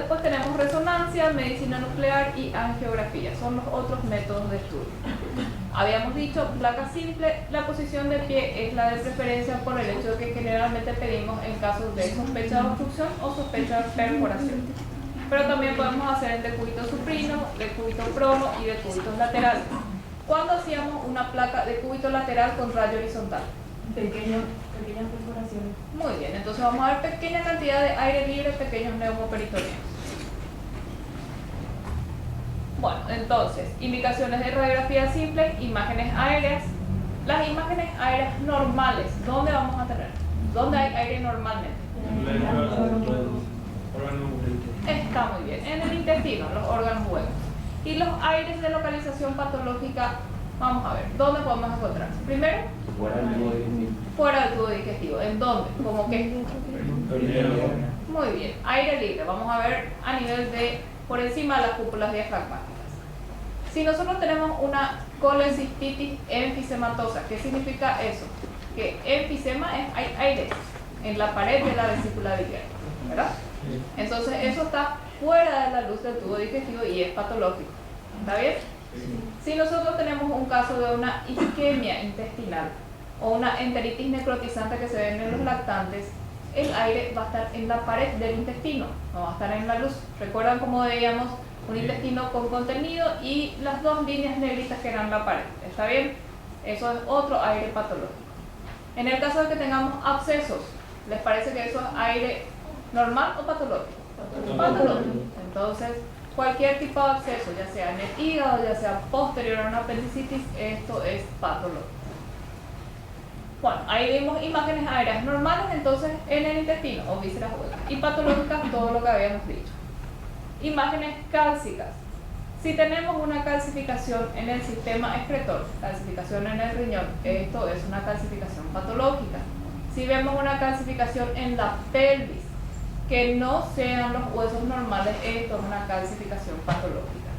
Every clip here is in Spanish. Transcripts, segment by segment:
Después tenemos resonancia, medicina nuclear y angiografía. Son los otros métodos de estudio. Habíamos dicho, placa simple, la posición de pie es la de preferencia por el hecho de que generalmente pedimos en casos de sospecha de obstrucción o sospecha de perforación. Pero también podemos hacer en decúbito suprino, decúbito prono y decúbitos laterales. ¿Cuándo hacíamos una placa de cúbito lateral con rayo horizontal? Pequeñas perforaciones. Muy bien, entonces vamos a ver pequeña cantidad de aire libre, pequeños neumoperitoneos. Bueno, entonces, indicaciones de radiografía simple, imágenes aéreas. Las imágenes aéreas normales, ¿dónde vamos a tener? ¿Dónde hay aire normalmente? Está muy bien, en el intestino, los órganos huecos. Y los aires de localización patológica, vamos a ver, ¿dónde podemos encontrar? Primero, fuera del tubo digestivo. ¿En dónde? ¿Cómo qué? Muy bien, aire libre. Vamos a ver a nivel de, por encima de las cúpulas diafragmáticas. Si nosotros tenemos una colecistitis enfisematosa, ¿qué significa eso? Que enfisema es hay aire en la pared de la vesícula biliar, ¿verdad? Entonces eso está fuera de la luz del tubo digestivo y es patológico. ¿Está bien? Si nosotros tenemos un caso de una isquemia intestinal o una enteritis necrotizante que se ven en los lactantes, el aire va a estar en la pared del intestino, no va a estar en la luz. ¿Recuerdan cómo veíamos un intestino con contenido y las dos líneas negritas que eran la pared? ¿Está bien? Eso es otro aire patológico. En el caso de que tengamos abscesos, ¿les parece que eso es aire normal o patológico? Patológico. Entonces, cualquier tipo de absceso, ya sea en el hígado, ya sea posterior a una apendicitis, esto es patológico. Bueno, ahí vimos imágenes aéreas normales, entonces en el intestino o vísceras huecas, y patológicas, todo lo que habíamos dicho. Imágenes cálcicas. Si tenemos una calcificación en el sistema excretor, calcificación en el riñón, esto es una calcificación patológica. Si vemos una calcificación en la pelvis, que no sean los huesos normales, esto es una calcificación patológica.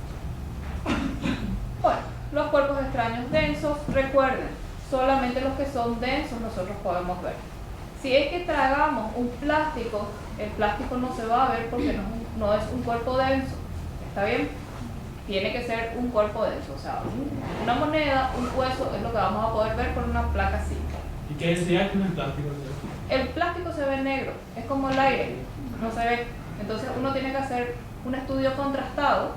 Bueno, los cuerpos extraños densos, recuerden, solamente los que son densos nosotros podemos ver. Si es que tragamos un plástico, el plástico no se va a ver porque no es un cuerpo denso. ¿Está bien? Tiene que ser un cuerpo denso, o sea, una moneda, un hueso es lo que vamos a poder ver con una placa simple. ¿Y qué decía con el plástico? El plástico se ve negro, es como el aire, no se ve. Entonces uno tiene que hacer un estudio contrastado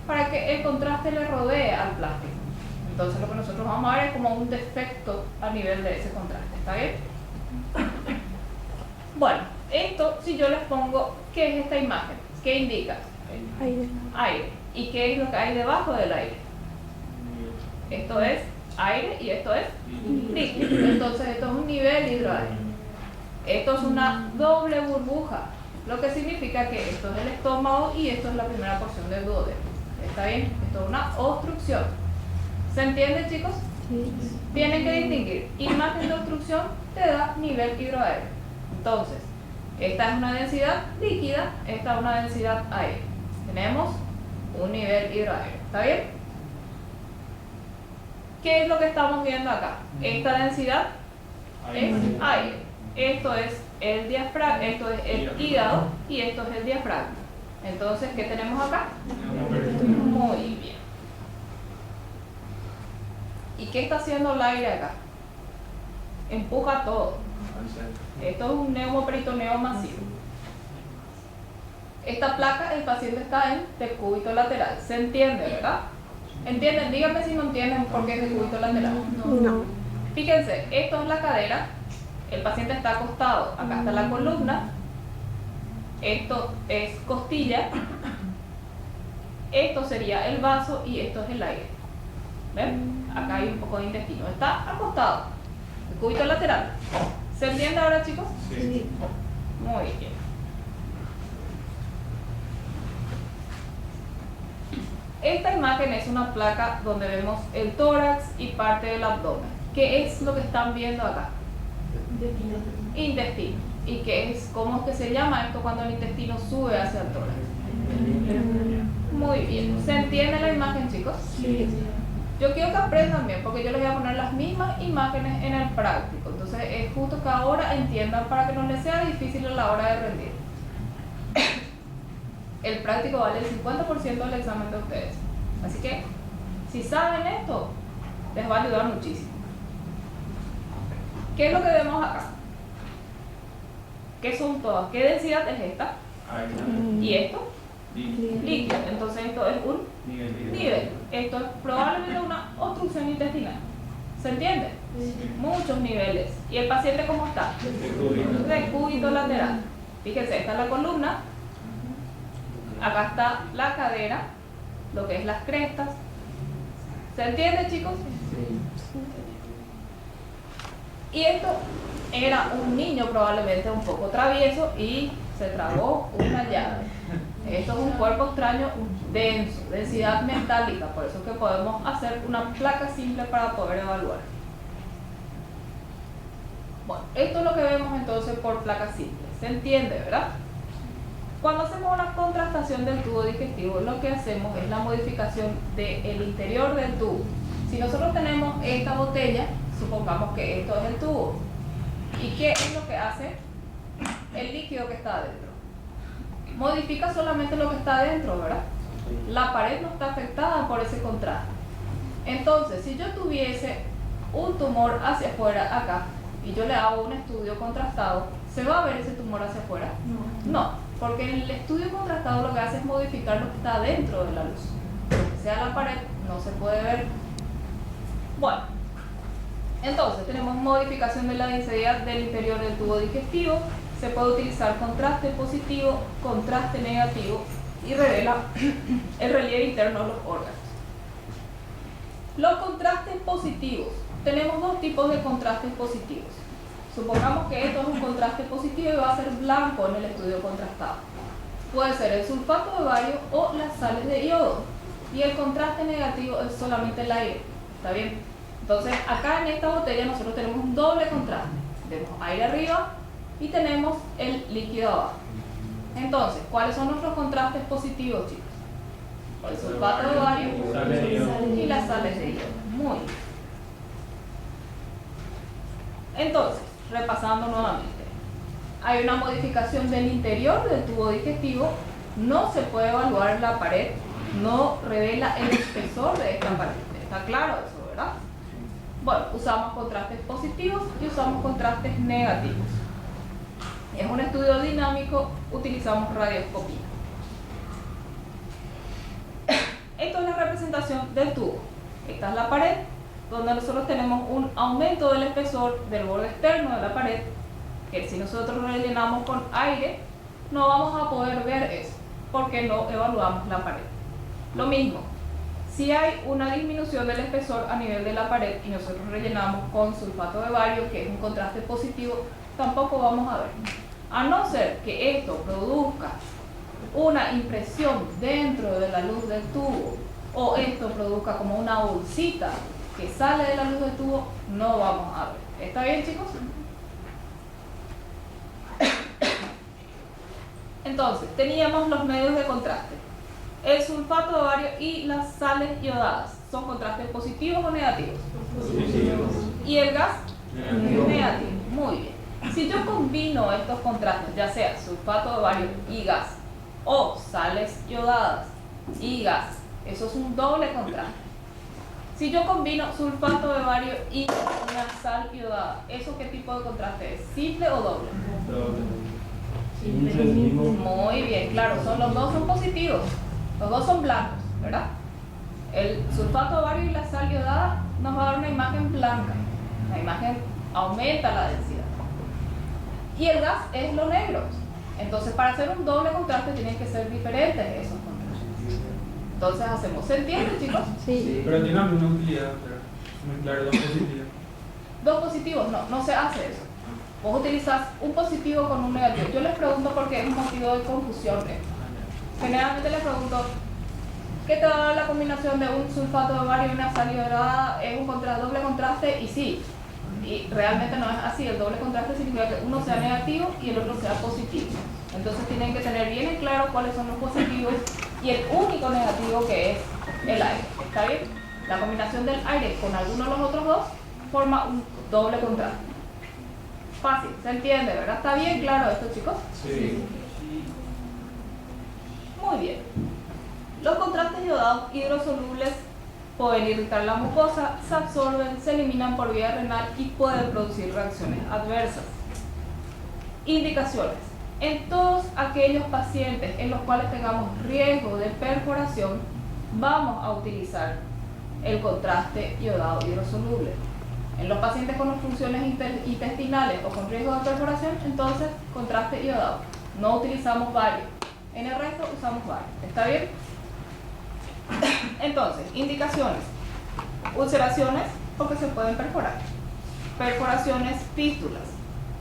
para que el contraste le rodee al plástico. Entonces lo que nosotros vamos a ver es como un defecto a nivel de ese contraste, ¿está bien? Bueno, esto si yo les pongo, ¿qué es esta imagen? ¿Qué indica? Aire. Aire. ¿Y qué es lo que hay debajo del aire? Esto es aire y esto es líquido. Entonces esto es un nivel hidroaire. Esto es una doble burbuja, lo que significa que esto es el estómago y esto es la primera porción del duodeno. ¿Está bien? Esto es una obstrucción. ¿Se entiende, chicos? Sí. Tienen que distinguir. Imagen de obstrucción te da nivel hidroaéreo. Entonces, esta es una densidad líquida, esta es una densidad aérea. Tenemos un nivel hidroaéreo. ¿Está bien? ¿Qué es lo que estamos viendo acá? Esta densidad es aire. Esto es el diafragma, esto es el hígado y esto es el diafragma. Entonces, ¿qué tenemos acá? Muy bien. ¿Y qué está haciendo el aire acá? Empuja todo. Esto es un neumoperitoneo masivo. Esta placa, el paciente está en decúbito lateral. ¿Se entiende, verdad? ¿Entienden? Díganme si no entienden por qué es decúbito lateral. No. Fíjense, esto es la cadera. El paciente está acostado. Acá está la columna. Esto es costilla. Esto sería el vaso y esto es el aire. ¿Ven? Acá hay un poco de intestino. Está acostado. Decúbito lateral. ¿Se entiende ahora, chicos? Sí. Muy bien. Esta imagen es una placa donde vemos el tórax y parte del abdomen. ¿Qué es lo que están viendo acá? Intestino. ¿Y qué es? ¿Cómo es que se llama esto cuando el intestino sube hacia el tórax? Muy bien. ¿Se entiende la imagen, chicos? Sí. Yo quiero que aprendan bien, porque yo les voy a poner las mismas imágenes en el práctico. Entonces es justo que ahora entiendan para que no les sea difícil a la hora de rendir. el práctico vale el 50% del examen de ustedes. Así que, si saben esto, les va a ayudar muchísimo. ¿Qué es lo que vemos acá? ¿Qué son todas? ¿Qué densidad es esta? ¿Y esto? Líquido. Entonces esto es un nivel. Esto es probablemente una obstrucción intestinal. ¿Se entiende? Muchos niveles. ¿Y el paciente cómo está? Decúbito lateral. Fíjense, esta es la columna. Acá está la cadera, lo que es las crestas. ¿Se entiende, chicos? Y esto era un niño probablemente un poco travieso y se tragó una llave. Esto es un cuerpo extraño denso, densidad metálica, por eso es que podemos hacer una placa simple para poder evaluar. Bueno, esto es lo que vemos entonces por placa simple. ¿Se entiende, verdad? Cuando hacemos una contrastación del tubo digestivo, lo que hacemos es la modificación del interior del tubo. Si nosotros tenemos esta botella, supongamos que esto es el tubo. ¿Y qué es lo que hace el líquido que está adentro? Modifica solamente lo que está adentro, ¿verdad? La pared no está afectada por ese contraste. Entonces, si yo tuviese un tumor hacia afuera acá y yo le hago un estudio contrastado, ¿se va a ver ese tumor hacia afuera? No, porque el estudio contrastado lo que hace es modificar lo que está dentro de la luz. Lo que sea la pared no se puede ver. Bueno, entonces tenemos modificación de la densidad del interior del tubo digestivo. Se puede utilizar contraste positivo, contraste negativo y revela el relieve interno de los órganos. Los contrastes positivos. Tenemos dos tipos de contrastes positivos. Supongamos que esto es un contraste positivo y va a ser blanco en el estudio contrastado. Puede ser el sulfato de bario o las sales de yodo. Y el contraste negativo es solamente el aire. ¿Está bien? Entonces, acá en esta botella nosotros tenemos un doble contraste. Tenemos aire arriba y tenemos el líquido abajo. Entonces, ¿cuáles son nuestros contrastes positivos, chicos? El sulfato de bario y las sales de yodo. Muy bien. Entonces, repasando nuevamente, hay una modificación del interior del tubo digestivo, no se puede evaluar la pared, no revela el espesor de esta pared. ¿Está claro eso, verdad? Bueno, usamos contrastes positivos y usamos contrastes negativos. Es un estudio dinámico, utilizamos radioscopía. Esto es la representación del tubo. Esta es la pared, donde nosotros tenemos un aumento del espesor del borde externo de la pared, que si nosotros rellenamos con aire, no vamos a poder ver eso, porque no evaluamos la pared. Lo mismo, si hay una disminución del espesor a nivel de la pared y nosotros rellenamos con sulfato de bario, que es un contraste positivo, tampoco vamos a ver. A no ser que esto produzca una impresión dentro de la luz del tubo, o esto produzca como una bolsita que sale de la luz del tubo, no vamos a ver. ¿Está bien, chicos? Entonces, teníamos los medios de contraste. El sulfato de bario y las sales iodadas. ¿Son contrastes positivos o negativos? Positivos. ¿Y el gas? Negativo. Muy bien. Si yo combino estos contrastes, ya sea sulfato de bario y gas, o sales iodadas y gas, eso es un doble contraste. Si yo combino sulfato de bario y una sal iodada, ¿eso qué tipo de contraste es? ¿Simple o doble? Muy bien, claro, los dos son positivos, los dos son blancos, ¿verdad? El sulfato de bario y la sal iodada nos va a dar una imagen blanca, la imagen aumenta la densidad. Y el gas es lo negro. Entonces, para hacer un doble contraste tienen que ser diferentes esos contrastes. Entonces hacemos, ¿se entiende, chicos? Sí. Pero tiene alguna utilidad, pero muy claro, dos positivos. Dos positivos, no se hace eso. Vos utilizás un positivo con un negativo. Yo les pregunto porque es un motivo de confusión esto. Generalmente les pregunto, ¿qué te va a dar la combinación de un sulfato de bario y una sal iodada? Es un doble contraste, y sí. Y realmente no es así. El doble contraste significa que uno sea negativo y el otro sea positivo. Entonces tienen que tener bien en claro cuáles son los positivos y el único negativo, que es el aire. ¿Está bien? La combinación del aire con alguno de los otros dos forma un doble contraste. Fácil, ¿se entiende, verdad? ¿Está bien claro esto, chicos? Sí. Muy bien. Los contrastes iodados hidrosolubles pueden irritar la mucosa, se absorben, se eliminan por vía renal y pueden producir reacciones adversas. Indicaciones. En todos aquellos pacientes en los cuales tengamos riesgo de perforación, vamos a utilizar el contraste iodado hidrosoluble. En los pacientes con obstrucciones intestinales o con riesgo de perforación, entonces contraste iodado. No utilizamos bario. En el resto usamos bario. ¿Está bien? Entonces, indicaciones. Ulceraciones porque se pueden perforar. Perforaciones, fístulas.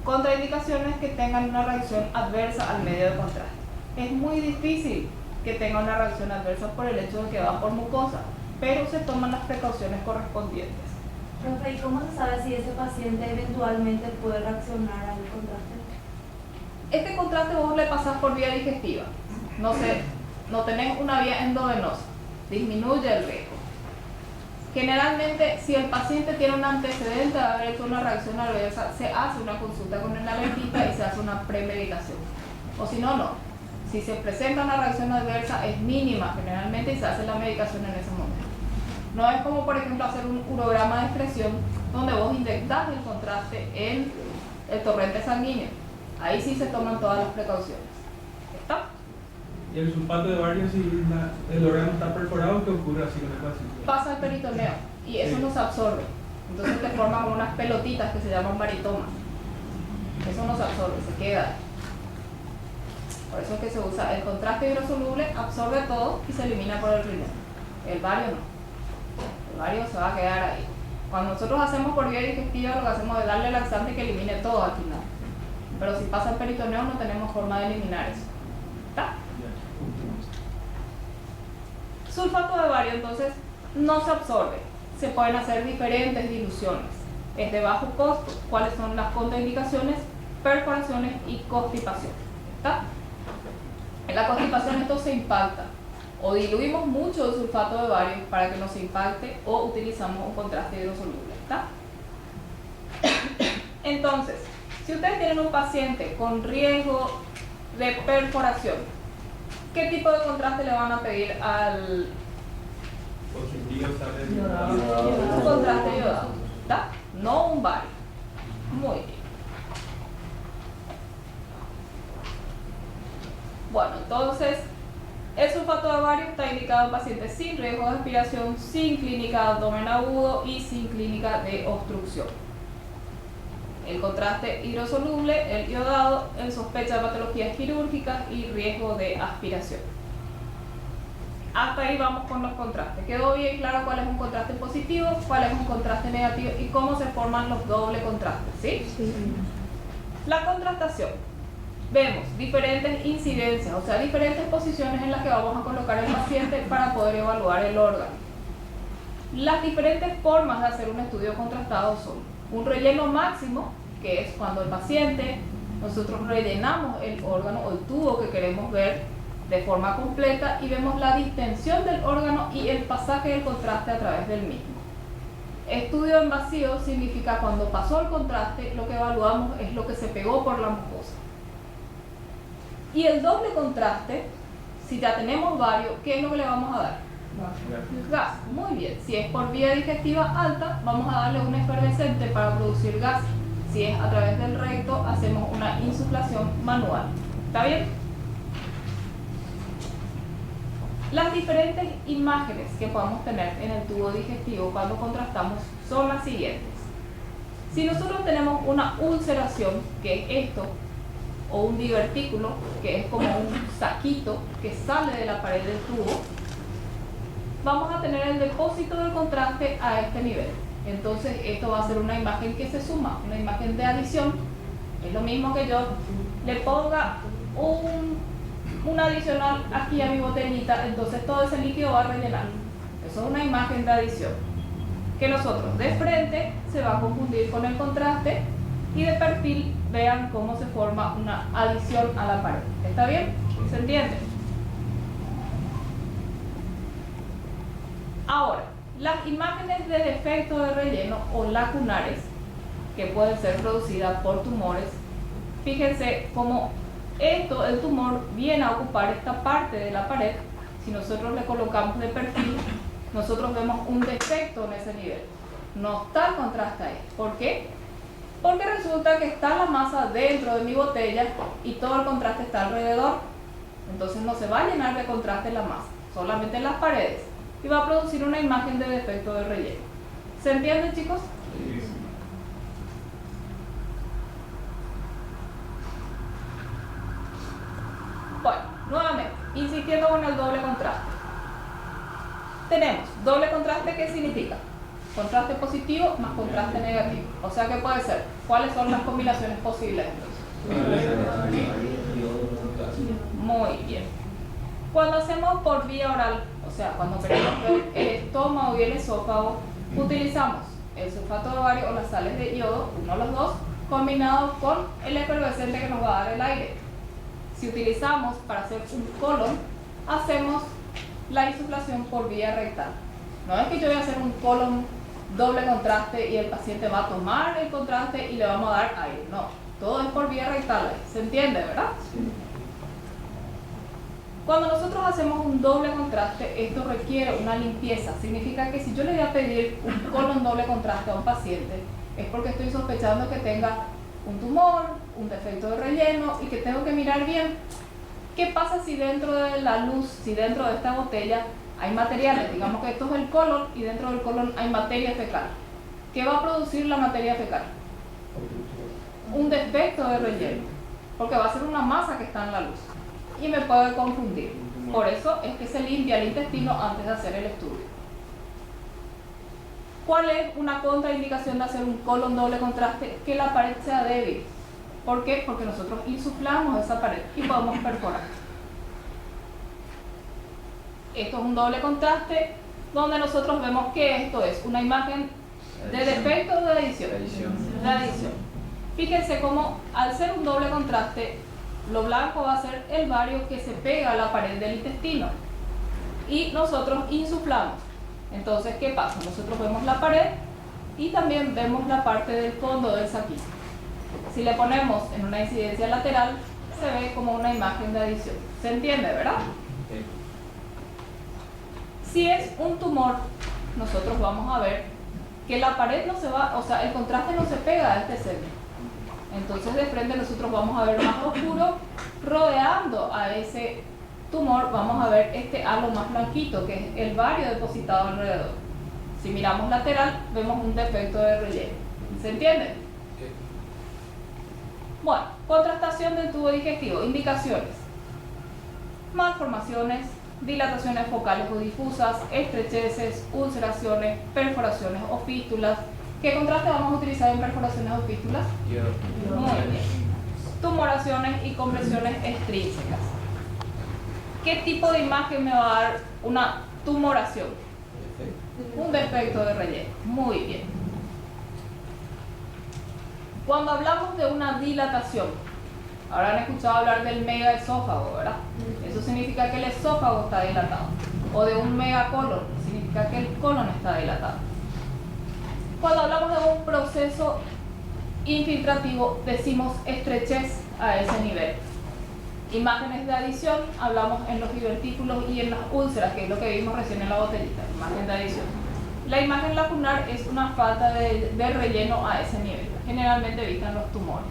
Contraindicaciones que tengan una reacción adversa al medio de contraste. Es muy difícil que tenga una reacción adversa por el hecho de que va por mucosa, pero se toman las precauciones correspondientes. Profe, ¿y cómo se sabe si ese paciente eventualmente puede reaccionar al contraste? Este contraste vos le pasás por vía digestiva. No sé, no tenés una vía endovenosa. Disminuye el riesgo. Generalmente, si el paciente tiene un antecedente de haber hecho una reacción adversa, se hace una consulta con el alergista y se hace una premedicación. O si no, no. Si se presenta una reacción adversa, es mínima generalmente y se hace la medicación en ese momento. No es como, por ejemplo, hacer un urograma de excreción donde vos inyectás el contraste en el torrente sanguíneo. Ahí sí se toman todas las precauciones. ¿Está? Y el sulfato de bario, si el órgano está perforado, ¿qué ocurre así con el paciente? Pasa al peritoneo y eso no se absorbe. Entonces te forman como unas pelotitas que se llaman baritomas. Eso no se absorbe, se queda. Por eso es que se usa el contraste hidrosoluble, absorbe todo y se elimina por el riñón. El bario no. El bario se va a quedar ahí. Cuando nosotros hacemos por vía digestiva, lo que hacemos es darle laxante que elimine todo al final. Pero si pasa el peritoneo, no tenemos forma de eliminar eso. ¿Está? Sulfato de bario, entonces, no se absorbe. Se pueden hacer diferentes diluciones. Es de bajo costo. ¿Cuáles son las contraindicaciones? Perforaciones y constipación. ¿Está? En la constipación esto se impacta. O diluimos mucho de sulfato de bario para que no se impacte o utilizamos un contraste hidrosoluble. ¿Está? Entonces, si ustedes tienen un paciente con riesgo de perforación, ¿qué tipo de contraste le van a pedir al un contraste iodado? ¿Está? No un bario. Muy bien. Bueno, entonces, el sulfato de bario está indicado en pacientes sin riesgo de aspiración, sin clínica de abdomen agudo y sin clínica de obstrucción. El contraste hidrosoluble, el iodado, en sospecha de patologías quirúrgicas y riesgo de aspiración. Hasta ahí vamos con los contrastes. ¿Quedó bien claro cuál es un contraste positivo, cuál es un contraste negativo y cómo se forman los doble contrastes? ¿Sí? Sí. La contrastación. Vemos diferentes incidencias, o sea, diferentes posiciones en las que vamos a colocar el paciente para poder evaluar el órgano. Las diferentes formas de hacer un estudio contrastado son un relleno máximo, que es cuando el paciente, nosotros rellenamos el órgano o el tubo que queremos ver de forma completa y vemos la distensión del órgano y el pasaje del contraste a través del mismo. Estudio en vacío significa cuando pasó el contraste, lo que evaluamos es lo que se pegó por la mucosa. Y el doble contraste, si ya tenemos varios, ¿qué es lo que le vamos a dar? Gas. Muy bien. Si es por vía digestiva alta, vamos a darle un efervescente para producir gas. Si es a través del recto, hacemos una insuflación manual. ¿Está bien? Las diferentes imágenes que podemos tener en el tubo digestivo cuando contrastamos son las siguientes. Si nosotros tenemos una ulceración, que es esto, o un divertículo, que es como un saquito que sale de la pared del tubo, vamos a tener el depósito del contraste a este nivel. Entonces esto va a ser una imagen que se suma, una imagen de adición. Es lo mismo que yo le ponga un adicional aquí a mi botellita, entonces todo ese líquido va a rellenar. Eso es una imagen de adición. Que nosotros de frente se va a confundir con el contraste y de perfil vean cómo se forma una adición a la pared. ¿Está bien? ¿Se entiende? Ahora, las imágenes de defecto de relleno o lacunares, que pueden ser producidas por tumores, fíjense cómo Esto, el tumor, viene a ocupar esta parte de la pared. Si nosotros le colocamos de perfil, nosotros vemos un defecto en ese nivel. No está el contraste ahí. ¿Por qué? Porque resulta que está la masa dentro de mi botella y todo el contraste está alrededor. Entonces no se va a llenar de contraste la masa, solamente en las paredes. Y va a producir una imagen de defecto de relleno. ¿Se entiende, chicos? Sí. Bueno, nuevamente, insistiendo con el doble contraste. Tenemos doble contraste, ¿qué significa? Contraste positivo más contraste negativo. O sea, ¿qué puede ser? ¿Cuáles son las combinaciones posibles entonces? Muy bien. Cuando hacemos por vía oral, o sea, cuando operamos el estómago y el esófago, utilizamos el sulfato de bario o las sales de yodo, uno de los dos, combinados con el efervescente que nos va a dar el aire. Si utilizamos para hacer un colon, hacemos la insuflación por vía rectal. No es que yo voy a hacer un colon doble contraste y el paciente va a tomar el contraste y le vamos a dar aire. No, todo es por vía rectal. ¿Se entiende, verdad? Sí. Cuando nosotros hacemos un doble contraste, esto requiere una limpieza. Significa que si yo le voy a pedir un colon doble contraste a un paciente, es porque estoy sospechando que tenga un tumor, un defecto de relleno y que tengo que mirar bien qué pasa si dentro de la luz, si dentro de esta botella hay materiales. Digamos que esto es el colon y dentro del colon hay materia fecal. ¿Qué va a producir la materia fecal? Un defecto de relleno, porque va a ser una masa que está en la luz y me puede confundir. Por eso es que se limpia el intestino antes de hacer el estudio. ¿Cuál es una contraindicación de hacer un colon doble contraste? Que la pared sea débil. ¿Por qué? Porque nosotros insuflamos esa pared y podemos perforar. Esto es un doble contraste donde nosotros vemos que esto es una imagen de defecto o de adición. De adición. Fíjense cómo al ser un doble contraste, lo blanco va a ser el bario que se pega a la pared del intestino y nosotros insuflamos. Entonces, ¿qué pasa? Nosotros vemos la pared y también vemos la parte del fondo del saquito. Si le ponemos en una incidencia lateral, se ve como una imagen de adición. ¿Se entiende, verdad? Si es un tumor, nosotros vamos a ver que la pared no se va, o sea, el contraste no se pega a este centro. Entonces, de frente nosotros vamos a ver más oscuro, rodeando a ese tumor, vamos a ver este halo más blanquito, que es el bario depositado alrededor. Si miramos lateral, vemos un defecto de relleno. ¿Se entiende? Bueno, contrastación del tubo digestivo. Indicaciones: malformaciones, dilataciones focales o difusas, estrecheces, ulceraciones, perforaciones o fístulas. ¿Qué contraste vamos a utilizar en perforaciones o fístulas? Muy bien. Tumoraciones y compresiones extrínsecas. ¿Qué tipo de imagen me va a dar una tumoración? Un defecto de relleno. Muy bien. Cuando hablamos de una dilatación, habrán escuchado hablar del megaesófago, ¿verdad? Eso significa que el esófago está dilatado. O de un megacolon, significa que el colon está dilatado. Cuando hablamos de un proceso infiltrativo, decimos estrechez a ese nivel. Imágenes de adición, hablamos en los divertículos y en las úlceras, que es lo que vimos recién en la botellita, imagen de adición. La imagen lacunar es una falta de relleno a ese nivel, generalmente vista en los tumores.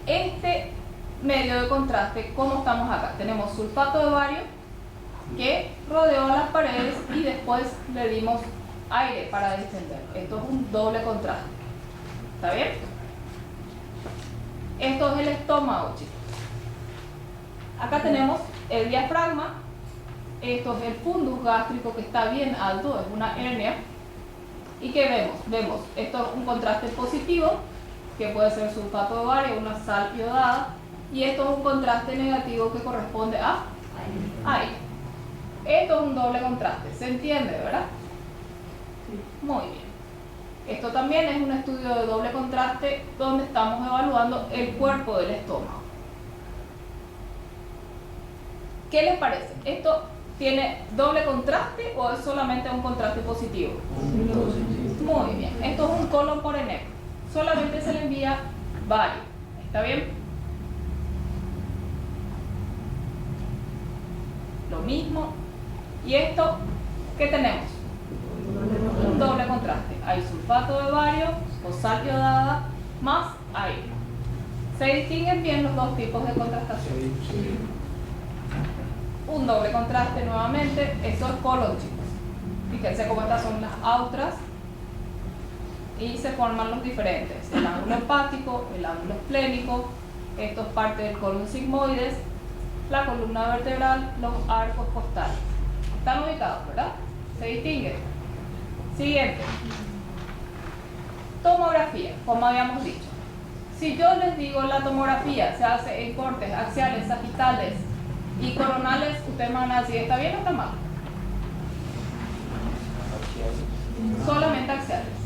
Este medio de contraste, ¿cómo estamos acá? Tenemos sulfato de bario que rodeó las paredes y después le dimos aire para distender. Esto es un doble contraste. ¿Está bien? Esto es el estómago, chicos. Acá tenemos el diafragma. Esto es el fundus gástrico que está bien alto, es una hernia. ¿Y qué vemos? Vemos, esto es un contraste positivo, que puede ser sulfato de bario, una sal iodada. Y esto es un contraste negativo que corresponde a aire. Esto es un doble contraste. ¿Se entiende, verdad? Muy bien. Esto también es un estudio de doble contraste donde estamos evaluando el cuerpo del estómago. ¿Qué les parece? ¿Esto tiene doble contraste o es solamente un contraste positivo? Muy bien. Esto es un colon por enema. Solamente se le envía bario. ¿Está bien? lo mismo. Y esto, ¿qué tenemos? Un doble contraste. Hay sulfato de bario o sal iodada más aire. ¿Se distinguen bien los dos tipos de contrastación? Un doble contraste nuevamente. Esto es colon, chicos. Fíjense cómo estas son las autras y se forman los diferentes, el ángulo hepático, el ángulo esplénico, esto es parte del colon sigmoides, la columna vertebral, los arcos costales. Están ubicados, ¿verdad? Se distinguen. Siguiente. Tomografía, como habíamos dicho. Si yo les digo la tomografía se hace en cortes axiales, sagitales y coronales, ustedes me van a decir, ¿está bien o está mal? Solamente axiales.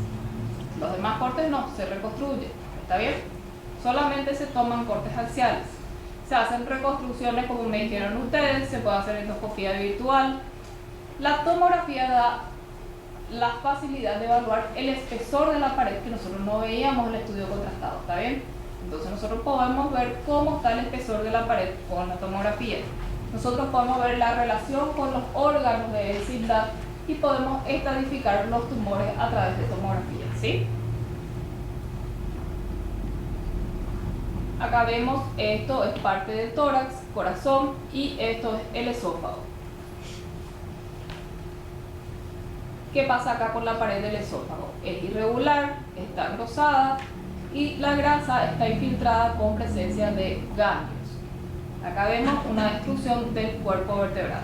Los demás cortes no, se reconstruyen. ¿Está bien? Solamente se toman cortes axiales. Se hacen reconstrucciones como me dijeron ustedes, se puede hacer endoscopía virtual. La tomografía da la facilidad de evaluar el espesor de la pared que nosotros no veíamos en el estudio contrastado. ¿Está bien? Entonces nosotros podemos ver cómo está el espesor de la pared con la tomografía. Nosotros podemos ver la relación con los órganos de vecindad y podemos estadificar los tumores a través de tomografía, ¿sí? Acá vemos, esto es parte del tórax, corazón, y esto es el esófago. ¿Qué pasa acá con la pared del esófago? Es irregular, está engrosada y la grasa está infiltrada con presencia de ganglios. Acá vemos una destrucción del cuerpo vertebral.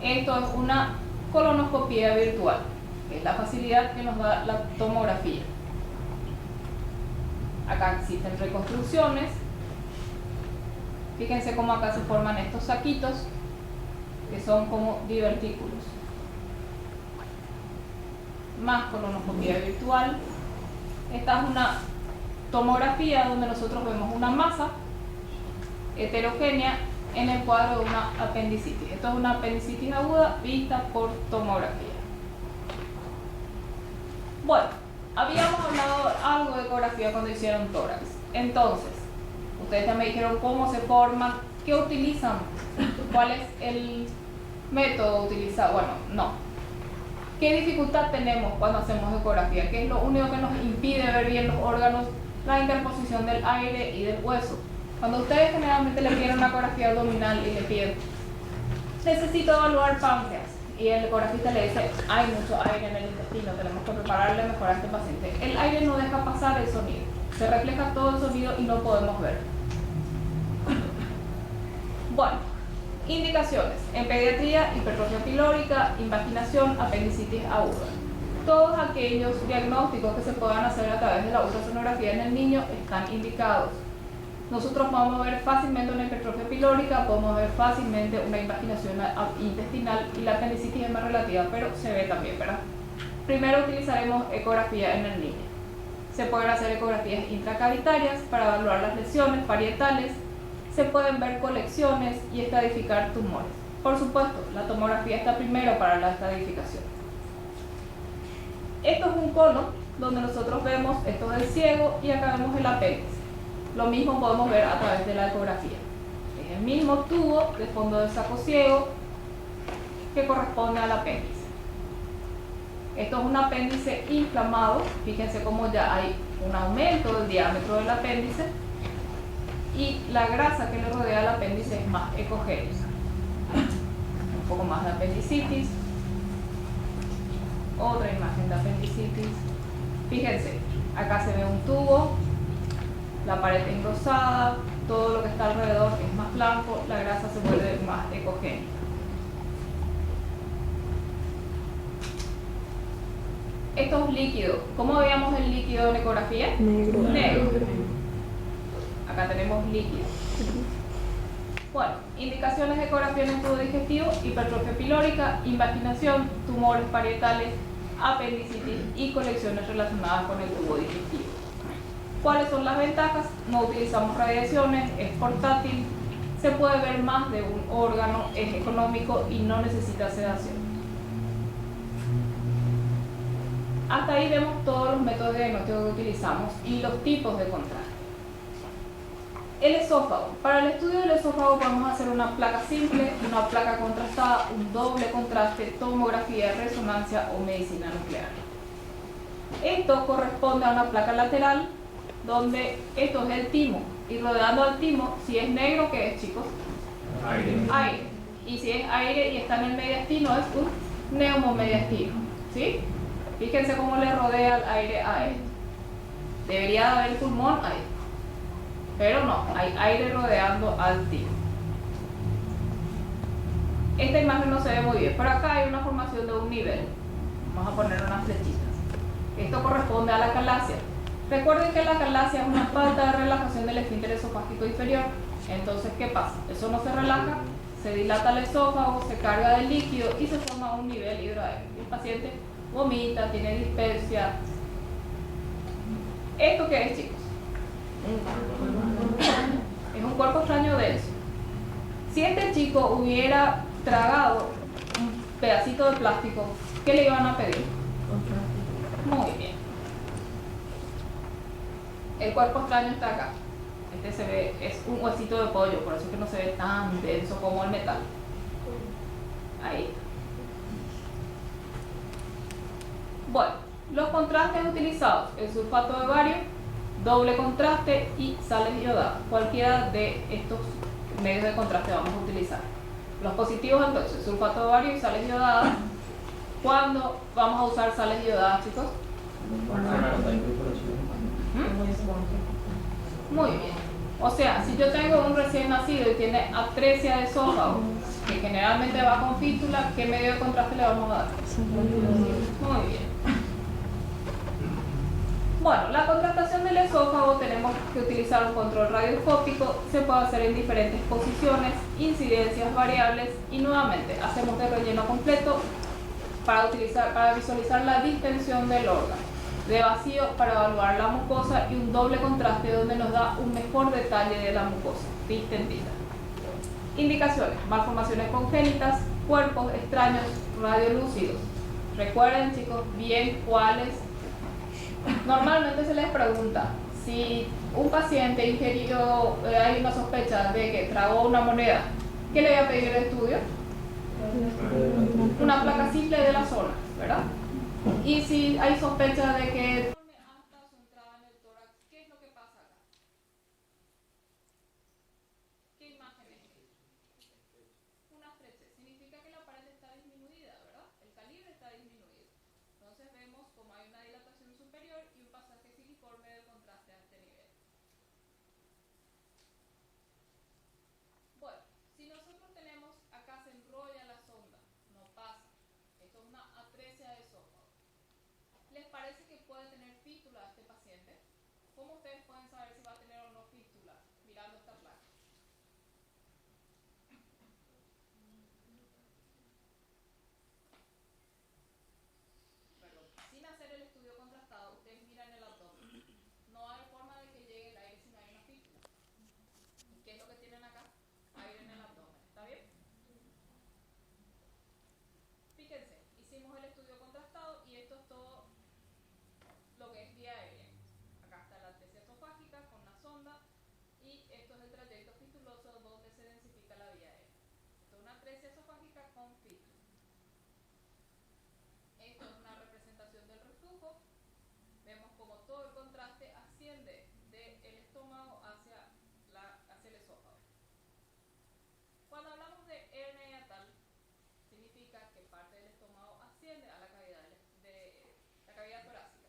Esto es una colonoscopia virtual, que es la facilidad que nos da la tomografía. Acá existen reconstrucciones. Fíjense cómo acá se forman estos saquitos, que son como divertículos. Más colonoscopia virtual. Esta es una tomografía donde nosotros vemos una masa heterogénea en el cuadro de una apendicitis. Esto es una apendicitis aguda vista por tomografía. Bueno, habíamos hablado algo de ecografía cuando hicieron tórax. Entonces, ustedes ya me dijeron cómo se forman, qué utilizan, cuál es el método utilizado. Bueno, no. ¿Qué dificultad tenemos cuando hacemos ecografía? ¿Qué es lo único que nos impide ver bien los órganos? La interposición del aire y del hueso. Cuando ustedes generalmente le piden una ecografía abdominal y le piden, necesito evaluar páncreas, y el ecografista le dice, hay mucho aire en el intestino, tenemos que prepararle mejor a este paciente. El aire no deja pasar el sonido, se refleja todo el sonido y no podemos ver. Bueno, indicaciones. En pediatría, hipertrofia pilórica, invaginación, apendicitis aguda. Todos aquellos diagnósticos que se puedan hacer a través de la ultrasonografía en el niño están indicados. Nosotros podemos ver fácilmente una hipertrofia pilórica, podemos ver fácilmente una invaginación intestinal y la apendicitis es más relativa, pero se ve también, ¿verdad? Primero utilizaremos ecografía en el niño. Se pueden hacer ecografías intracavitarias para evaluar las lesiones parietales, se pueden ver colecciones y estadificar tumores. Por supuesto, la tomografía está primero para la estadificación. Esto es un cono donde nosotros vemos, esto es el ciego y acá vemos el apéndice. Lo mismo podemos ver a través de la ecografía. Es el mismo tubo de fondo del saco ciego que corresponde al apéndice. Esto es un apéndice inflamado. Fíjense cómo ya hay un aumento del diámetro del apéndice y la grasa que le rodea al apéndice es más ecogénica. Un poco más de apendicitis. Otra imagen de apendicitis. Fíjense, acá se ve un tubo, la pared engrosada, todo lo que está alrededor es más blanco, la grasa se vuelve más ecogénica. Esto es líquido. ¿Cómo veíamos el líquido en ecografía? Negro. Negro. Acá tenemos líquido. Bueno, indicaciones de ecografía en el tubo digestivo, hipertrofia pilórica, invaginación, tumores parietales, apendicitis y colecciones relacionadas con el tubo digestivo. ¿Cuáles son las ventajas? No utilizamos radiaciones, es portátil, se puede ver más de un órgano, es económico y no necesita sedación. Hasta ahí vemos todos los métodos de diagnóstico que utilizamos y los tipos de contraste. El esófago. Para el estudio del esófago podemos hacer una placa simple, una placa contrastada, un doble contraste, tomografía de resonancia o medicina nuclear. Esto corresponde a una placa lateral donde esto es el timo y rodeando al timo, si es negro, ¿qué es, chicos? Aire. Y si es aire y está en el mediastino, es un neumomediastino. ¿Sí? Fíjense cómo le rodea el aire a esto. Debería haber pulmón ahí, pero no, hay aire rodeando al timo. Esta imagen no se ve muy bien, pero acá hay una formación de un nivel. Vamos a poner unas flechitas. Esto corresponde a la calasia. Recuerden que la calasia es una falta de relajación del esfínter esofágico inferior. Entonces, ¿qué pasa? Eso no se relaja, se dilata el esófago, se carga de líquido y se forma un nivel hidroaéreo. El paciente vomita, tiene dispepsia. ¿Esto qué es, chicos? Es un cuerpo extraño denso. Si este chico hubiera tragado un pedacito de plástico, ¿qué le iban a pedir? Muy bien. El cuerpo extraño está acá. Este se ve, es un huesito de pollo, por eso es que no se ve tan denso como el metal. Ahí está. Bueno, los contrastes utilizados, el sulfato de bario, doble contraste y sales iodadas. Cualquiera de estos medios de contraste vamos a utilizar. Los positivos entonces, sulfato de bario y sales iodadas. ¿Cuándo vamos a usar sales iodadas, chicos? Muy bien. O sea, si yo tengo un recién nacido y tiene atresia de esófago, que generalmente va con fístula, ¿qué medio de contraste le vamos a dar? Muy bien. Bueno, la contrastación del esófago tenemos que utilizar un control radioscópico, se puede hacer en diferentes posiciones, incidencias variables y nuevamente hacemos de relleno completo para visualizar la distensión del órgano, de vacío para evaluar la mucosa y un doble contraste donde nos da un mejor detalle de la mucosa distendida. Indicaciones: malformaciones congénitas, cuerpos extraños radiolúcidos. Recuerden, chicos, bien cuáles. Normalmente se les pregunta si un paciente ingirió, hay una sospecha de que tragó una moneda, ¿qué le voy a pedir el estudio? Una placa simple de la zona, ¿verdad? Y si hay sospecha de que hasta su entrada en el tórax, ¿qué es lo que pasa acá? ¿Qué imagen es esta? Una estrechez. Significa que la pared está disminuida, ¿verdad? El calibre está disminuido. Entonces vemos como hay una dilatación superior y un pasaje filiforme del contraste a este nivel. Bueno, si nosotros tenemos acá se enrolla la sonda, no pasa. Esto es una atresia de esófago. ¿Les parece que puede tener fístula este paciente? ¿Cómo ustedes pueden saber si va a tener o no fístula mirando esta placa? Bueno, sin hacer el estudio contrastado, ustedes miran el abdomen. No hay forma de que llegue el aire si no hay una fístula. ¿Y qué es lo que tienen acá? Aire en el abdomen. ¿Está bien? Fíjense, hicimos el estudio contrastado y esto es todo lo que es vía aérea. Acá está la atresia esofágica con la sonda y esto es el trayecto fistuloso donde se densifica la vía aérea. Esto es una atresia esofágica con fístula. Esto es una representación del reflujo. Vemos como todo el contraste asciende del estómago hacia el esófago. Cuando hablamos de hernia hiatal, significa que parte del estómago asciende a la cavidad torácica.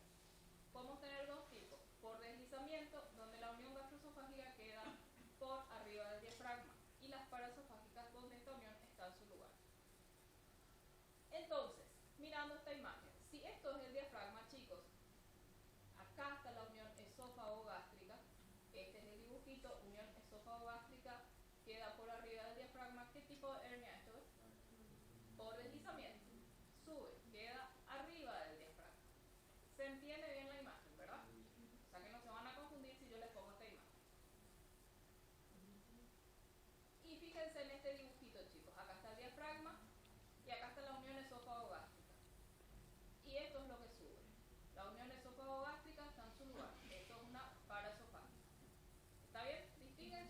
Podemos tener dos tipos: por deslizamiento, donde la unión gastroesofágica queda por arriba del diafragma, y las paraesofágicas, donde esta unión está en su lugar. Entonces, mirando esta imagen, si esto es el diafragma, chicos, acá está la unión esófago-gástrica, este es el dibujito, unión esófago-gástrica, queda por arriba del diafragma. ¿Qué tipo de hernia esto es? Por deslizamiento, sube, queda arriba del diafragma. Se entiende bien la imagen, ¿verdad? O sea que no se van a confundir si yo les pongo esta imagen. Y fíjense en este dibujito, chicos, acá está el diafragma y acá está la unión esófago-gástrica. Y esto es lo que sube. La unión esófago-gástrica está en su lugar. Esto es una paraesofágica. ¿Está bien? ¿Distinguen?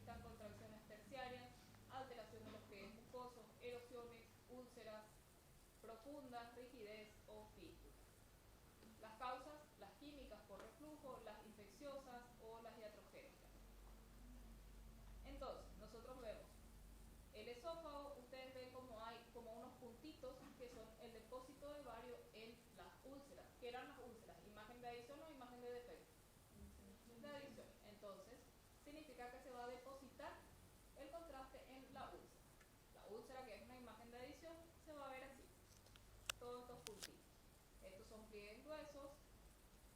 existan contracciones terciarias, alteración de los pliegues mucosos, erosiones, úlceras profundas, rigidez o fístulas. Las causas, las químicas por reflujo, las infecciosas o las iatrogénicas. Entonces, nosotros vemos el esófago, ustedes ven como hay como unos puntitos que son el depósito de bario en las úlceras. ¿Qué eran las úlceras? ¿Imagen de adición o imagen de defecto? De adición. Entonces, significa que se va a depositar el contraste en la úlcera. La úlcera, que es una imagen de adición, se va a ver así. Todos estos puntitos. Estos son pliegues gruesos.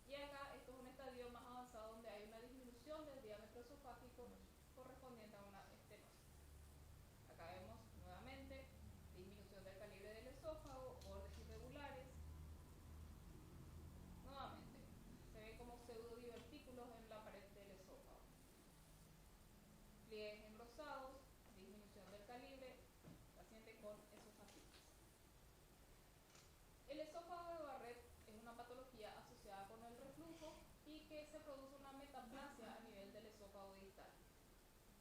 Y acá, esto es un estadio más avanzado donde hay una disminución del diámetro esofágico correspondiente a una estenosis. Acá vemos nuevamente disminución del calibre del esófago, bordes irregulares. Nuevamente, se ven como pseudodivertículos en la pared del esófago. Pliegues engrosados, disminución del calibre, paciente con esofagitis. El esófago de Barrett es una patología asociada con el reflujo y que se produce una metaplasia a nivel del esófago distal.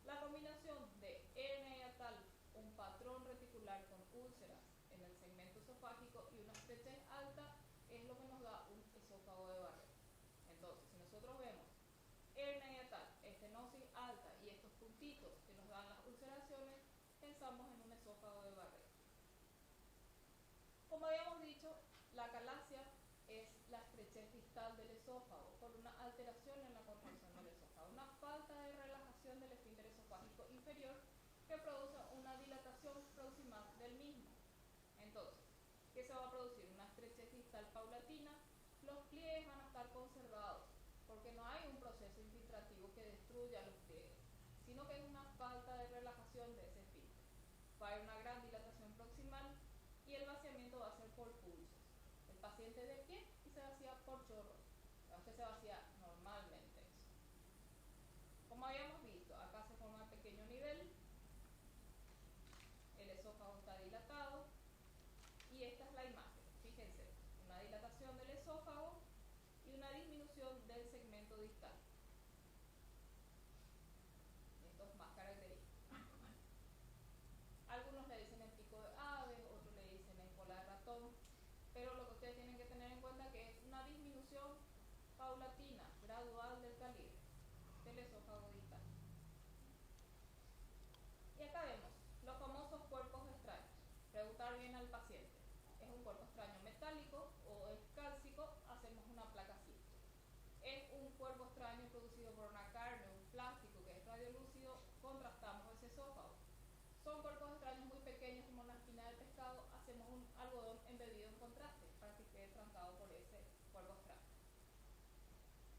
La combinación de hernia hiatal, un patrón reticular con úlceras en el segmento esofágico y una estrechez alta es lo que nos da un esófago de Barrett. Entonces, si nosotros vemos hernia hiatal, estenosis alta y estos puntitos que nos dan las ulceraciones, pensamos en un esófago de Barrett. Como habíamos dicho, la calasia es la estrechez distal del esófago por una alteración en la contracción del esófago, una falta de relajación del esfínter esofágico inferior que produce una dilatación proximal del mismo. Entonces, ¿qué se va a producir? Una estrechez distal paulatina, los pliegues van a estar conservados porque no hay un proceso infiltrativo que destruya los pliegues, sino que es una falta de relajación de ese esfínter. Va a haber una gran dilatación proximal y el vaciamiento va a ser por pulsos. El paciente de pie y se vacía por chorro, aunque se vacía normalmente eso. Como habíamos visto, acá se forma un pequeño nivel, el esófago está dilatado y esta es la imagen. Fíjense, una dilatación del esófago y una disminución del segmento distal. Esto es más característico. Algunos le dicen en pico de ave, otros le dicen en cola de ratón, pero lo que ustedes tienen que tener en cuenta que es una disminución paulatina, gradual del calibre del esófago distal. Y acá vemos los famosos cuerpos extraños. Preguntar bien al paciente, ¿es un cuerpo extraño metálico o es cálcico? Hacemos una placa así. Es un cuerpo extraño producido por una carne, un plástico que es radiolúcido, contrastamos ese esófago. Son cuerpos extraños muy pequeños como una espina de pescado, hacemos un algodón embebido en contraste para que quede trancado por ese cuerpo extraño.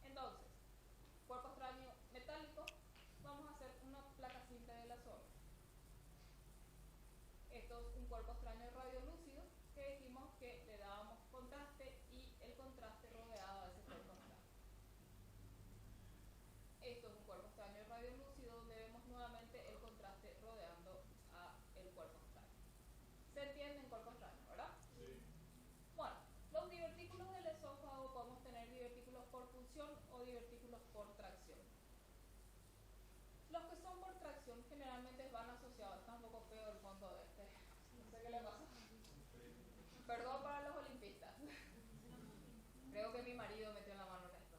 Entonces, cuerpo extraño metálico, vamos a hacer una placa simple de la zona. Esto es un cuerpo extraño radiolúcido que dijimos que le dábamos contraste y el contraste rodeado a ese cuerpo extraño. Esto es un cuerpo extraño radiolúcido donde vemos nuevamente el contraste rodeando a el cuerpo extraño. ¿Se entiende en cuerpo extraño, verdad? Sí. Bueno, los divertículos del esófago podemos tener divertículos por punción o divertículos por tracción. Los que son por tracción generalmente van asociados, está un poco feo el fondo de este, no sé qué le pasa. Perdón para los olimpistas. Creo que mi marido metió la mano en esto.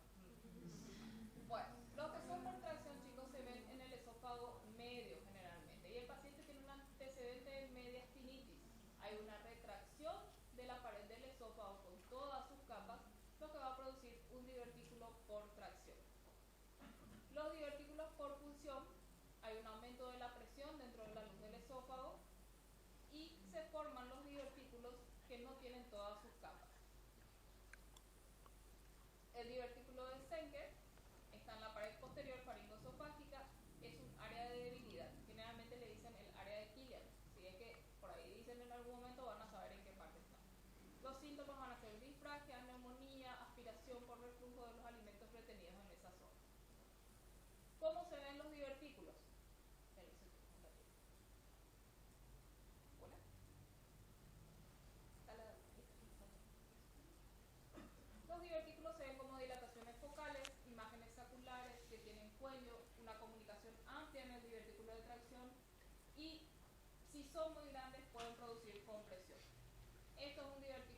Bueno, los que son por tracción, chicos, se ven en el esófago medio generalmente. Y el paciente tiene un antecedente de mediastinitis. Hay una retracción de la pared del esófago con todas sus capas, lo que va a producir un divertículo por tracción. Los divertículos por punción, hay un aumento de la presión dentro de la luz del esófago y se forman los divertículos que no tienen todas sus capas. El divertículo de Zenker está en la pared posterior faringoesofágica, es un área de debilidad. Generalmente le dicen el área de Killian. Si es que por ahí dicen en algún momento, van a saber en qué parte está. Los síntomas van a ser disfagia, neumonía, aspiración por reflujo de los alimentos retenidos en esa zona. ¿Cómo se ven los divertículos? Hola. Los divertículos se ven como dilataciones focales, imágenes saculares que tienen cuello, una comunicación amplia en el divertículo Si son muy grandes pueden producir compresión. Esto es un divertido